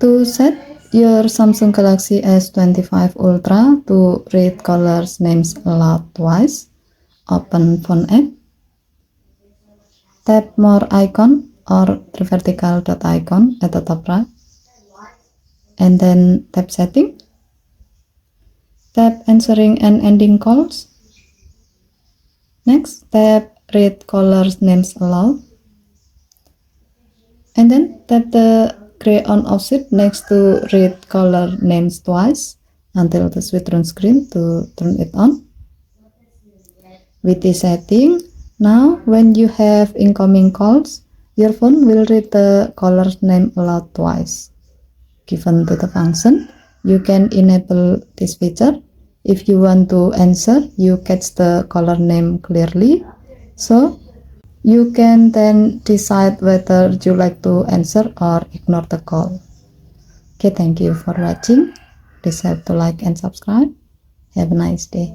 To set your Samsung Galaxy S25 Ultra to read callers names aloud twice, open Phone app, tap More icon or the vertical dot icon at the top right, and then tap Setting, tap Answering and Ending calls. Next, tap Read callers names aloud, and then tap the gray on-off switch next to Read caller names twice until the switch turns green to turn it on. With this setting, now when you have incoming calls, your phone will read the caller's name aloud twice. Given to the function, you can enable this feature. If you want to answer, you catch the caller name clearly, so you can then decide whether you like to answer or ignore the call. Okay, thank you for watching. Please have to like and subscribe. Have a nice day.